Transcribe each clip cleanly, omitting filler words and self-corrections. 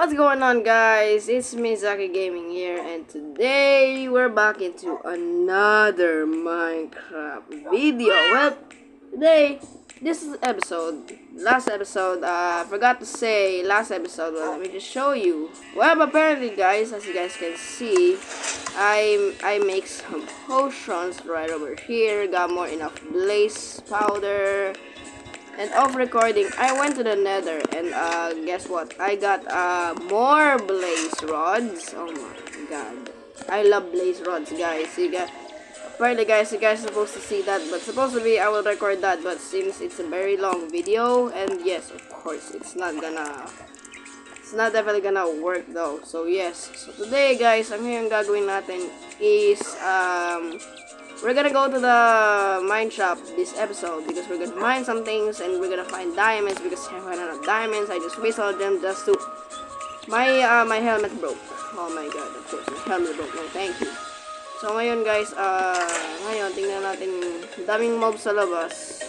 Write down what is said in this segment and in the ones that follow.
What's going on, guys? It's me, Zaki Gaming here, and today we're back into another Minecraft video. Well, today, this is last episode, I forgot to say last episode, well, let me just show you. Well, apparently, guys, as you guys can see, I make some potions right over here, got more enough blaze powder. And off recording, I went to the nether and guess what? I got more blaze rods. Oh my god. I love blaze rods, guys. Apparently guys, you guys are supposed to see that, but supposedly I will record that, but since it's a very long video, and yes, of course, it's not definitely gonna work though. So yes. So today guys, ang ngayon gagawin natin is we're gonna go to the mine shop this episode because we're gonna mine some things and we're gonna find diamonds because I ran out of diamonds. I just wasted all of them just to... My helmet broke. Oh my god, of course, my helmet broke. No, thank you. So ngayon guys, ngayon tingnan natin ang daming mobs sa labas.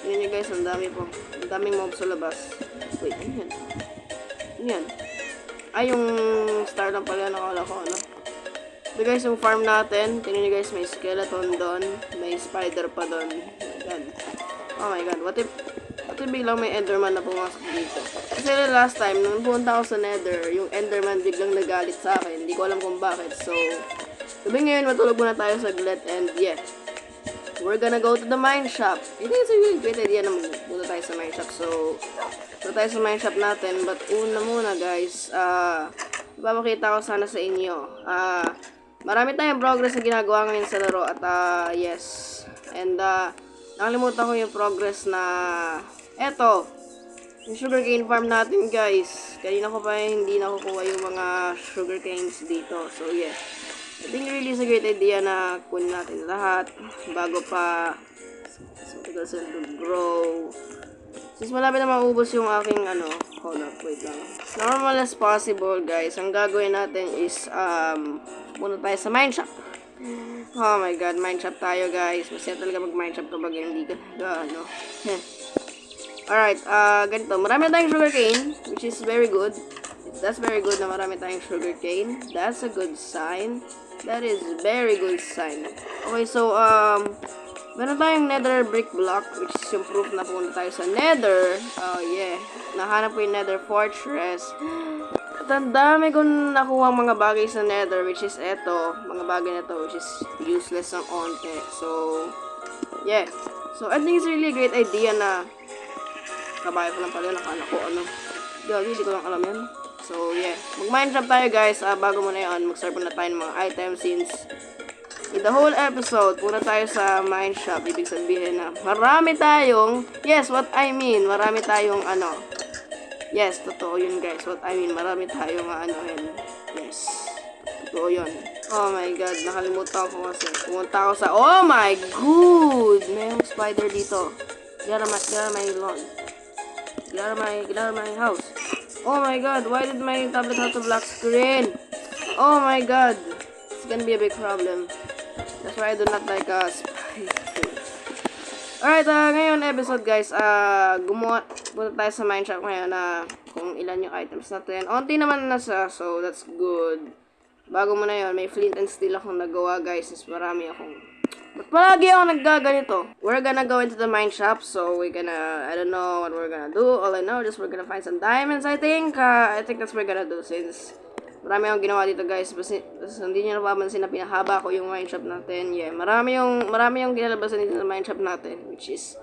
Tingnan nyo guys, ang daming mobs sa labas. Wait, ano yan? Ano yan? Ay, yung star lang pala nakala ko, ano? So guys, yung farm natin, tingnan nyo guys, may skeleton doon, may spider pa doon. Oh my god, what if biglang may enderman na pumasok dito? Kasi last time, nung punta ako sa nether, yung enderman biglang nagalit sa akin, hindi ko alam kung bakit. So, sabi ngayon, matulog muna tayo saglit, and yeah, we're gonna go to the mine shop. I think it's a really great idea na magpunta tayo sa mine shop. So, punta tayo sa mine shop natin, but una muna guys, ipapakita ko sana sa inyo. Marami tayong progress na ginagawa ngayon sa laro at yes. And nakalimutan ko yung progress na eto, yung sugarcane farm natin guys. Kanina ko pa hindi nakukuha yung mga sugarcanes dito. So yeah, I think really is a great idea na kunin natin lahat bago pa so to grow. Since malapit na maubos yung aking hold up, wait lang. Normal as possible guys, ang gagawin natin is muna tayo sa mine shop. Oh my god, mine shop tayo guys. Masaya talaga mag mine shop kapag hindi ka Alright, ganito. Marami tayong sugarcane, which is very good. That's very good na marami tayong sugarcane. That's a good sign. That is very good sign. Okay, so meron tayong nether brick block, which is yung proof na pumunta tayo sa nether. Oh yeah, nahanap ko yung nether fortress. At ang dami kong nakuha mga bagay sa nether, which is eto, mga bagay na to, which is useless ng onte. So, yeah. So, I think it's really a great idea na kabayo ko lang pala, nakala ko hindi ko lang alam yan. So, yeah. Mag-Minecraft tayo guys. Bago muna yun, mag-start muna tayo ng mga items since in the whole episode, puna tayo sa mine shop. Ibig sabihin na marami tayong, yes, what I mean, marami tayong yes, totoo yun guys. What I mean, marami tayong yes, totoo yun. Oh my god, nakalimutan ko kasi. Pumunta ako sa, oh my god, may spider dito. Get out of my lawn. Get out of my house. Oh my god, why did my tablet have a black screen? Oh my god, it's gonna be a big problem. That's why I do not like spider. Alright, ngayon episode guys, punta tayo sa mine shop ngayon kung ilan yung items natin. Onti naman na siya, so that's good. Bago mo na yun, may flint and steel akong nagawa guys, is marami akong... But palagi ako naggaganito. We're gonna go into the mine shop, so we're gonna... I don't know what we're gonna do. All I know is we're gonna find some diamonds, I think. I think that's what we're gonna do since... Marami akong ginawa dito guys. Basta hindi nyo napapansin na pinahaba ko yung mine shop natin. Yeah, marami yung ginalabasan dito sa mine shop natin, which is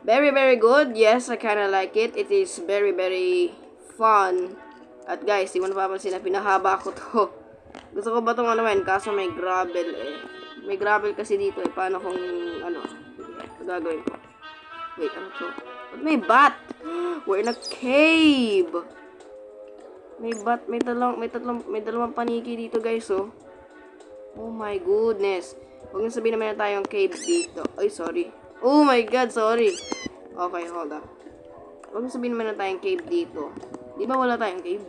very, very good. Yes, I kinda like it. It is very, very fun. At guys, di mo napapansin na pinahaba ko to. Gusto ko ba itong kaso may gravel eh. May gravel kasi dito eh. Paano kung gagawin ko? Wait, ano to? But may bat! We're in a cave! May bat, may dalawang paniki dito guys, oh. Oh my goodness. Huwag nang sabihin naman na tayong cave dito. Ay, sorry. Oh my god, sorry. Okay, hold up. Huwag nang sabihin naman na tayong cave dito. Di ba wala tayong cave?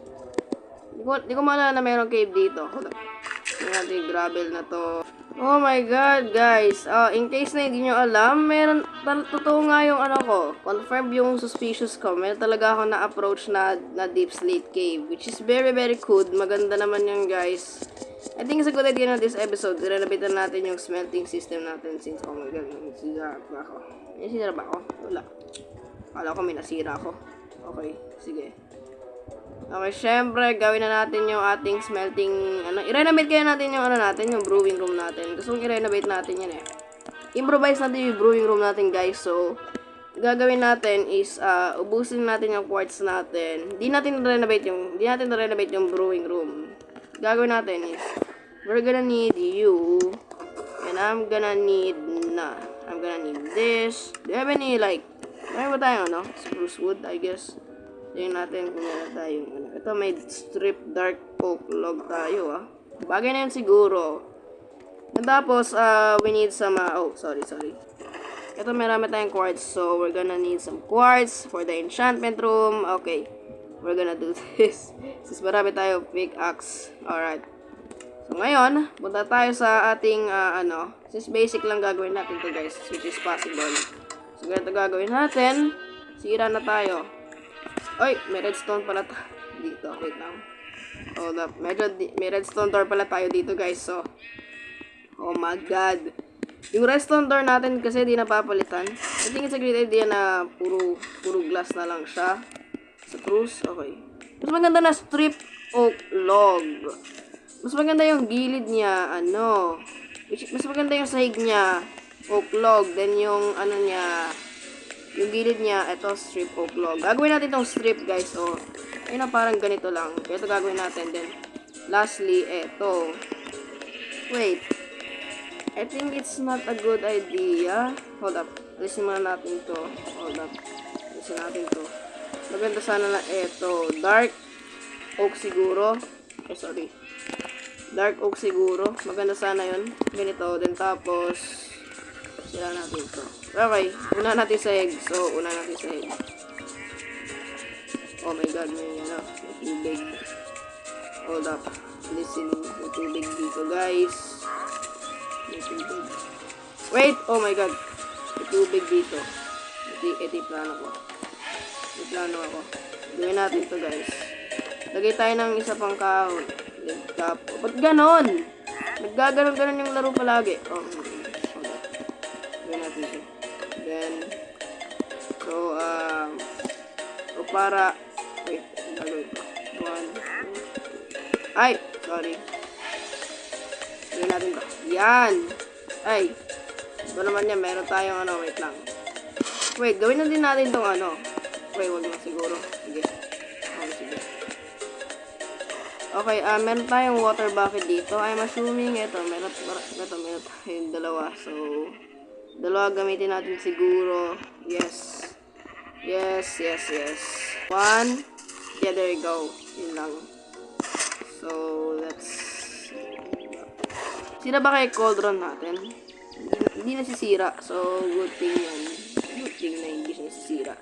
Di ko maalala na mayroong cave dito. Hold up. Tingnan natin yung gravel na to. Oh my god, guys. In case na hindi nyo alam, totoo nga yung ano ko. Confirmed yung suspicious ko. Meron talaga ako na-approach na Deep Slate Cave. Which is very, very good. Maganda naman yun, guys. I think it's a good idea na this episode. Renovate natin yung smelting system natin since, oh my god, nasira ba ako? Nasira ba ako? Wala. Kala ko may nasira ako. Okay, sige. Okay, syempre, gawin na natin yung ating smelting, i-renovate kaya natin yung yung brewing room natin. Gusto kong i-renovate natin yan eh. Improvise natin yung brewing room natin, guys. So, gagawin natin is, ubusin natin yung quartz natin. Di natin na-renovate yung brewing room. Gagawin natin is, we're gonna need you, and I'm gonna need this. Do you have any, like, may ba tayong, spruce wood, I guess. Tingnan natin kung meron tayong ito may strip dark oak log tayo Bagay na yun siguro. And tapos, we need some, sorry. Ito marami tayong quartz. So, we're gonna need some quartz for the enchantment room. Okay. We're gonna do this. Since marami tayo pickaxe. Alright. So, ngayon, punta tayo sa ating, since basic lang gagawin natin to guys, which is possible. So, ganito gagawin natin. Sira na tayo. Oy, may redstone pala dito. Wait lang. Hold up. May redstone door pala tayo dito, guys. So, oh my god. Yung redstone door natin kasi di napapalitan. I think it's a great idea na puro glass na lang siya. Spruce. Okay. Mas maganda na strip oak log. Mas maganda yung gilid niya, mas maganda yung sahig niya, oak log. Then yung, yung gilid niya, ito, strip oak log. Gagawin natin itong strip, guys. So, ayun na, parang ganito lang. Ito gagawin natin. Then, lastly, ito. Wait. I think it's not a good idea. Hold up. Alisin muna natin to. Hold up. Alisin natin to. Maganda sana na ito. Dark oak siguro. Oh, sorry. Dark oak siguro. Maganda sana yun. Ganito. Then, tapos, sila natin to. Okay, una natin sa egg. So, una natin sa egg. Oh my god, may tubig. Hold up. Listen, may tubig dito, guys. May tubig. Wait! Oh my god. May tubig dito. Ito yung plano ko. May plano ako. Gawin natin to, guys. Lagay tayo ng isa pang kahon. Ba't ganon? Naggaganon-ganon yung laro palagi. Oh, hold up. Gawin natin to. Then, so, para, wait, gagawin ko. 1, 2, ay, sorry. Gawin natin to. Yan! Ay, ito naman yan, meron tayong wait lang. Wait, gawin na din natin tong wait, wag lang siguro. Sige. Okay, sige. Okay, meron tayong water bucket dito. I'm assuming, meron tayong dalawa. So, dalawa gamitin natin siguro. Yes. 1. Yeah, there you go. Yun lang. So, let's... Sira ba kay cauldron natin? Hindi nasisira. So, good thing yan. Good thing na hindi siya nasisira.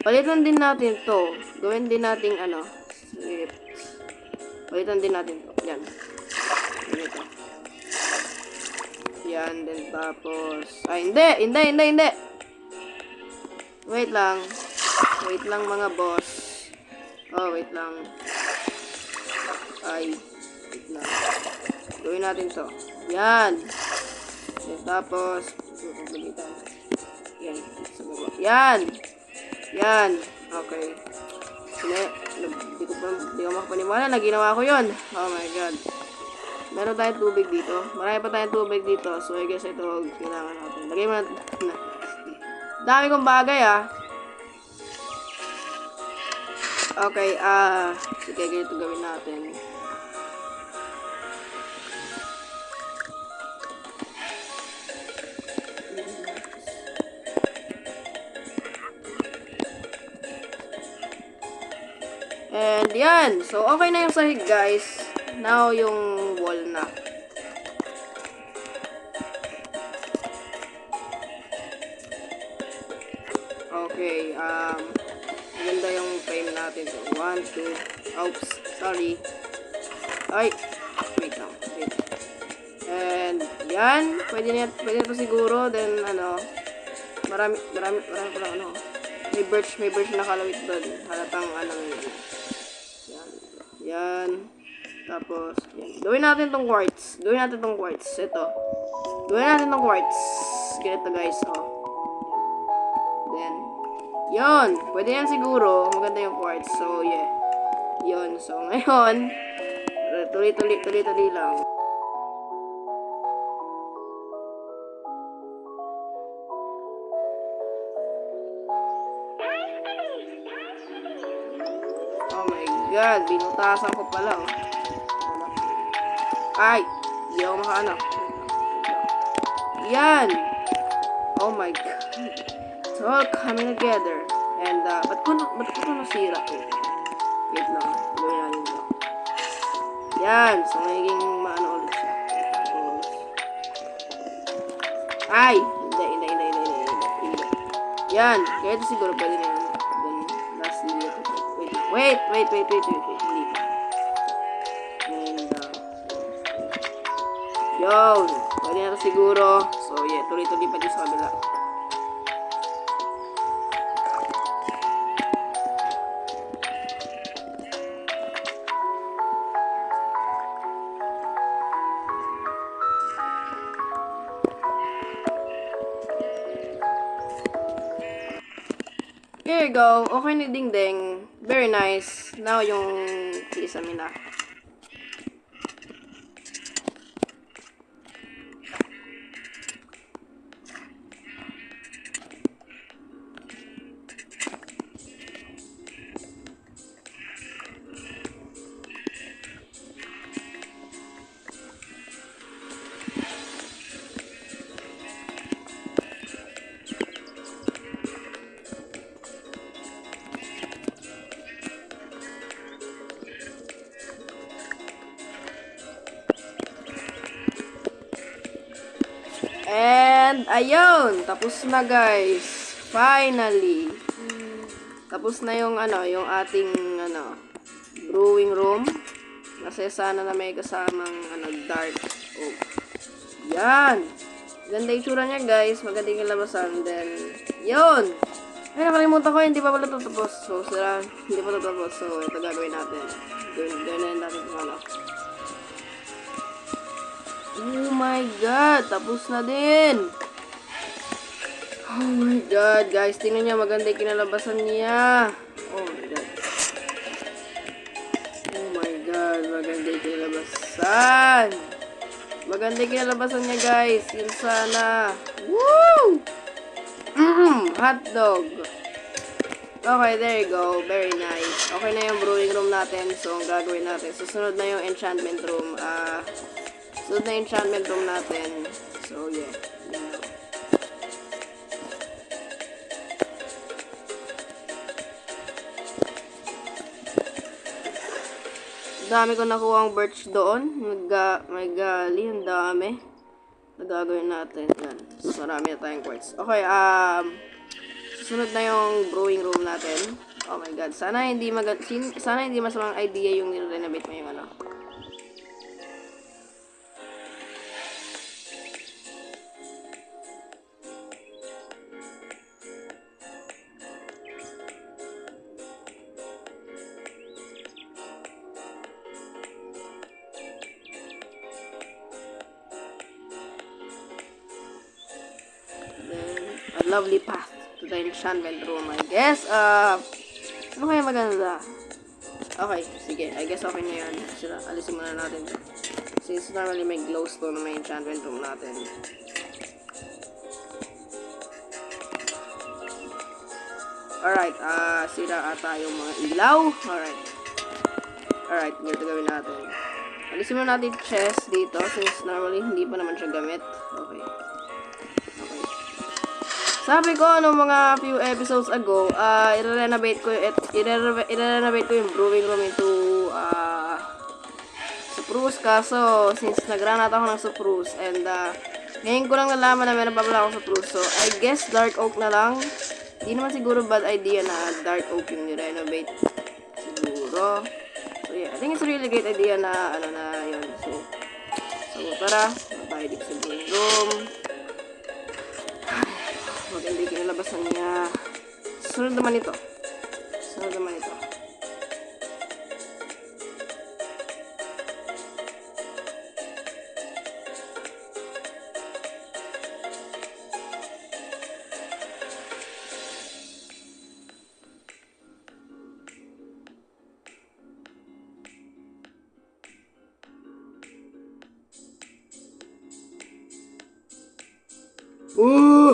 Palitan din natin to. Gawin din natin script. Palitan din natin to. Yan. Ganito. Yan, then tapos... Ay, hindi! Wait lang. Wait lang, mga boss. Oh, wait lang. Ay, wait lang. Gawin natin to. Yan. Then tapos... Yan. Yan. Okay. Hindi ko makapaniwala na ginawa ko yun. Oh my god. Meron tayong tubig dito. Marami pa tayong tubig dito. So, I guess ito kailangan natin. Lagay mo na. Dami kong bagay, Okay, sige, ganito gawin natin. And, yan. So, okay na yung sahig, guys. Now, yung wall na. Okay, maganda yung frame natin. So, 1, 2, oops, sorry. Ay, wait lang, wait. And yan, pwede na to siguro. Then ano, marami pala ano. May birch na kalawit doon. Halatang ano yun. Yan. Tapos, yan. Gawin natin tong quartz. Ito. Gawin natin tong quartz. Ganito guys, oh. Then, yun. Pwede yan siguro. Maganda yung quartz. So, yeah. Yun. So, ngayon, tuloy lang. Oh my god, binutasan ko pala, oh. Ay, hindi ako makaano. Yan. Oh my god. It's all coming together. And, ba't ko nasira, eh? Wait lang. Gawin natin ito. Yan. So, magiging maano ulit siya. Ay! Hindi. Yan. Kaya ito siguro pwede na yun. Then, lastly, wait. Hindi pa. And, yun. Pwede na ito siguro. So, yeah. Tuloy-tuloy pa din sa kabila. Here you go. Okay ni Dingding. Very nice. Now yung kisame na. And, ayun, tapos na guys. Finally. Tapos na yung, yung ating, brewing room. Kasi sana na may kasamang, dark oak. Yan. Ganda yung tsura niya guys. Maganda yung labasan. Then, yun. Ay, nakalimutan ko, hindi pa pala tutapos. So, hindi pa tutapos. So, ito gagawin natin. Gawin na natin kung ano. Oh my god, tapos na din. Oh my god, guys, tingnan niya, maganda yung kinalabasan niya. Oh my god. Oh my god, maganda yung kinalabasan. Maganda yung kinalabasan niya, guys. Yun sana. Woo! Hotdog. Okay, there you go. Very nice. Okay na yung brewing room natin. So, ang gagawin natin, susunod na yung enchantment room. Sunod na enchantment room natin. So, yeah. Dami ko nakuha ang birch doon. May gali. Ang dami. Nagagawin natin. Yan. So, marami na tayong quartz. Okay, susunod na yung brewing room natin. Oh my god. Sana hindi masamang idea yung nire-renovate mo yung lovely path to the enchantment room, I guess. Ano kaya maganda? Okay, sige. I guess okay na yan. Alisin muna natin. Since normally may glowstone na may enchantment room natin. Alright, sira ata yung mga ilaw. Alright, ganito gawin natin. Alisin muna natin chest dito since normally hindi pa naman siya gamit. Okay. Sabi ko, mga few episodes ago, i-renovate ko yung brewing room into, spruce. Kaso, since nag-run out ako ng spruce, and, ngayon ko lang nalaman na meron pa pala ako spruce. So, I guess dark oak na lang. Hindi naman siguro bad idea na dark oak yung i-renovate. Siguro. So, yeah. I think it's a really great idea na, yun. So So, tara. Tayo dito sa green room. Maganda yung kinalabasan niya. Sunod naman ito. Sunod naman ito. Ooh!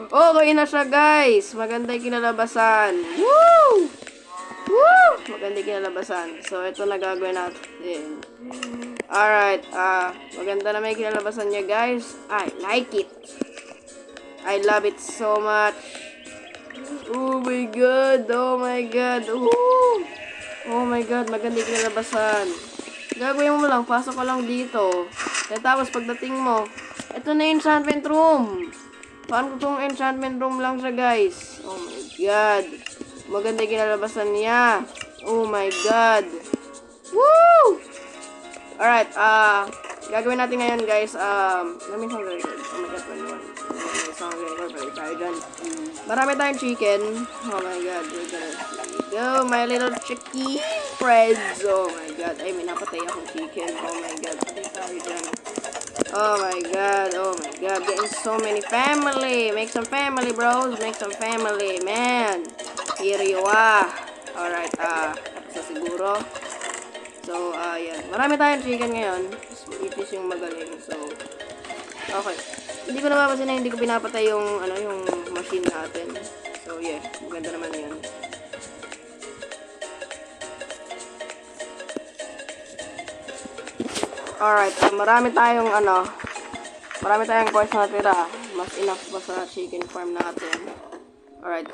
Okay na siya, guys. Maganda yung kinalabasan. Woo! Woo! Maganda yung kinalabasan. So, ito na gagawin natin. Alright. Maganda na may kinalabasan niya, guys. I like it. I love it so much. Oh my god. Oh my god. Ooh! Oh my god. Maganda yung kinalabasan. Gagawin mo lang. Pasok ka lang dito. Tapos, pagdating mo, ito na yung enchantment room. Paano itong enchantment room lang siya, guys? Oh my god. Maganda yung kinalabasan niya. Oh my god. Woo! Alright, gagawin natin ngayon, guys. Namin song record. Oh my god, 21. Song record. Balik tayo dyan. Marami tayong chicken. Oh my god. We're gonna go. My little chicken friends. Oh my god. Ay, may napatay akong chicken. Oh my god. Patay tayo dyan. Oh my god, oh my god, getting so many family. Make some family, bros. Make some family, man. Here you are. Alright, tapos na siguro. So, yan. Marami tayong chicken ngayon. It is yung magaling. So, okay. Hindi ko napapansin na hindi ko pinapatay yung, yung machine natin. So, yeah. Maganda naman yan. Alright, marami tayong coins na tira. Mas enough pa sa chicken farm natin. Alright,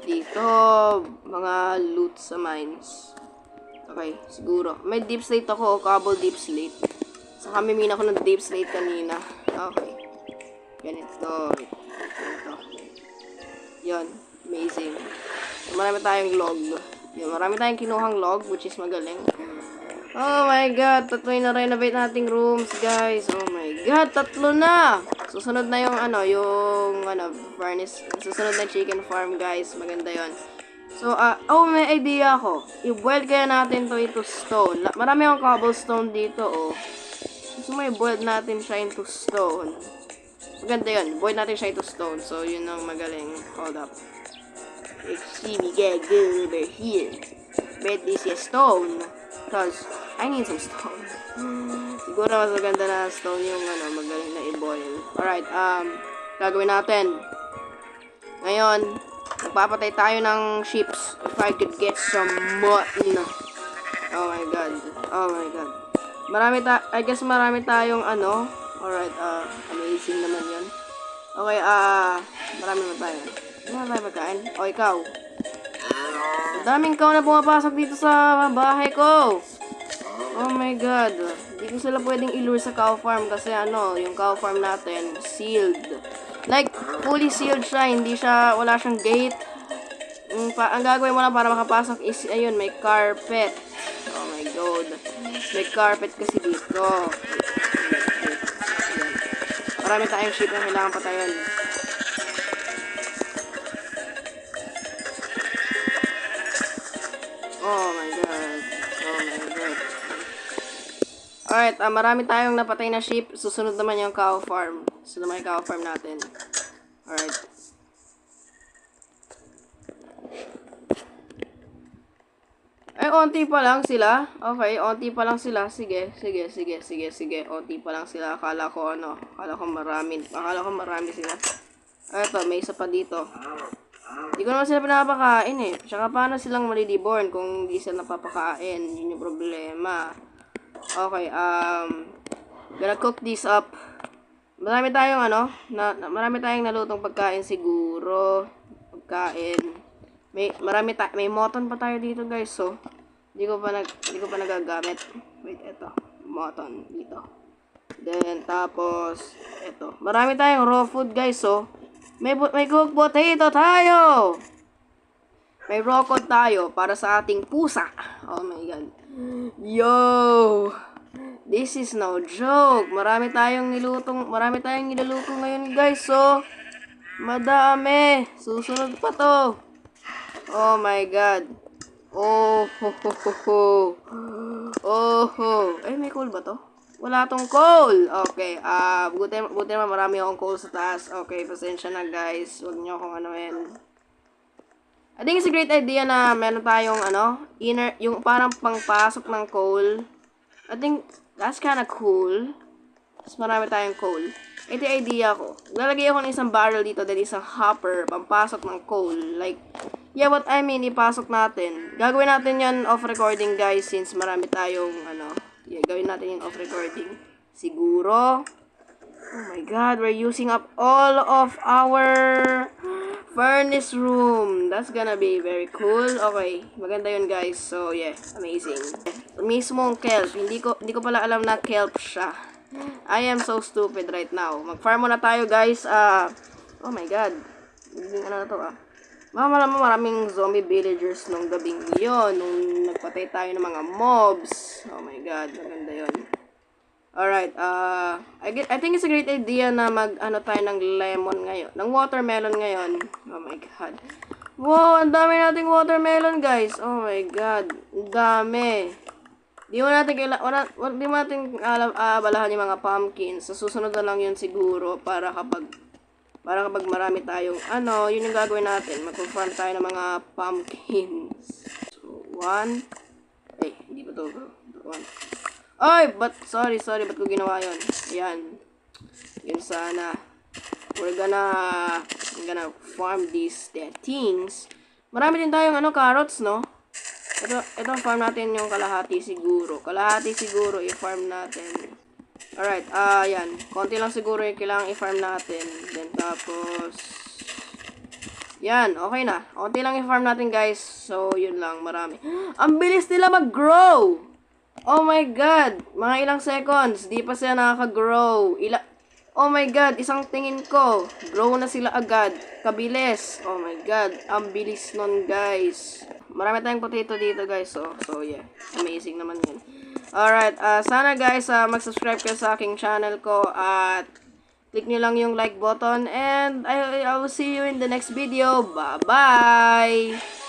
dito, mga loot sa mines. Okay, siguro. May deep slate ako, cobble deep slate. Saka may mina ko ng deep slate kanina. Okay. Ganito. Ganito. Yun, amazing. So, marami tayong log. Yun, marami tayong kinuhang log, which is magaling. Oh my god, tatlo na renovate nating rooms, guys. Oh my god, tatlo na. Susunod na yung furnace. Susunod na chicken farm, guys. Maganda 'yon. So, may idea ako. I-boil kaya natin to into stone. Marami akong cobblestone dito, oh. So, may boil natin siya into stone. Maganda 'yon. Boil natin siya into stone. So, yun ang magaling. Hold up. Let's see me get good over here. Bet this is stone. Because I need some stone. Siguro mas maganda na stone yung magaling na i-boil. Alright, gagawin natin. Ngayon, magpapatay tayo ng sheeps. If I could get some mutton. Oh my god. Oh my god. I guess marami tayong Alright, amazing naman yun. Okay, marami naman tayo. Ano na tayo magkain? O, ikaw. Ang daming cow na pumapasok dito sa bahay ko. Oh my god. Hindi ko sila pwedeng ilure sa cow farm kasi yung cow farm natin, sealed. Like, fully sealed siya. Wala siyang gate. Ang gagawin mo lang para makapasok is, ayun, may carpet. Oh my god. May carpet kasi dito. Marami tayong sheep na kailangan patayin. Oh my god. Oh my god. Alright, marami tayong napatay na sheep. Susunod naman yung cow farm. Susunod naman yung cow farm natin. Alright. Ay, onti pa lang sila. Okay, onti pa lang sila. Sige. Onti pa lang sila. Akala ko marami sila. Eto, may isa pa dito. Hindi ko naman sila pinapakain eh. Tsaka paano silang malideborn kung hindi sila napapakain? Yun yung problema. Okay, gonna cook this up. Marami tayong marami tayong nalutong pagkain siguro. Pagkain. May mutton pa tayo dito, guys. So, hindi ko pa nagagamit. Wait, eto. Mutton dito. Then tapos eto. Marami tayong raw food, guys. So, may cooked potato tayo. May raw food tayo para sa ating pusa. Oh my god. Yo! This is no joke. Marami tayong niluluto ngayon, guys. So, madami. Susunod pa to. Oh my God. Oh, ho, ho, ho, ho. Oh, ho. Ay, may coal ba to? Wala tong coal. Okay, buti naman marami akong coal sa taas. Okay, pasensya na, guys. Huwag niyo akong anuin. I think it's a great idea na meron tayong, yung parang pangpasok ng coal. I think that's kinda cool. Mas marami tayong coal. Ito yung idea ko. Lalagay ako ng isang barrel dito, then isang hopper, pampasok ng coal. Like, yeah, what I mean, ipasok natin. Gagawin natin yan off-recording, guys, since marami tayong, gawin natin yung off-recording. Siguro. Oh my God, we're using up all of our furnace room. That's gonna be very cool. Okay, maganda yun, guys. So, yeah, amazing. Mismong kelp. Hindi ko pala alam na kelp siya. I am so stupid right now. Mag-farm muna tayo, guys. Oh my God. Ano na to, maraming zombie villagers nung gabing yun. Nung nagpatay tayo ng mga mobs. Oh my God, maganda yun. Alright, I think it's a great idea na tayo ng lemon ngayon. Ng watermelon ngayon. Oh my God. Wow, ang dami nating watermelon, guys. Oh my God. Ang dami. Di mo natin abalahan yung mga pumpkins. Sa susunod na lang yun siguro para kapag marami tayong yun yung gagawin natin. Mag-farm tayo ng mga pumpkins. So, 1. Ay, hindi ba to? 1. Ay, sorry, ba't ko ginawa yun? Ayan. Yun sana. I'm gonna farm these things. Marami din tayong carrots, no? Ito farm natin yung kalahati siguro. I-farm natin. Alright, yan. Konti lang siguro yung kailangang i-farm natin. Then, tapos, yan, okay na. Konti lang i-farm natin, guys. So, yun lang, marami. Ang bilis nila mag-grow! Oh my God! Mga ilang seconds, di pa sila nakaka-grow. Oh my God, isang tingin ko. Grow na sila agad. Kabilis. Oh my God, ang bilis nun, guys. Marami tayong potato dito, guys. So yeah, amazing naman yun. Alright, sana guys, mag-subscribe kayo sa aking channel ko at click nyo lang yung like button and I will see you in the next video. Bye-bye!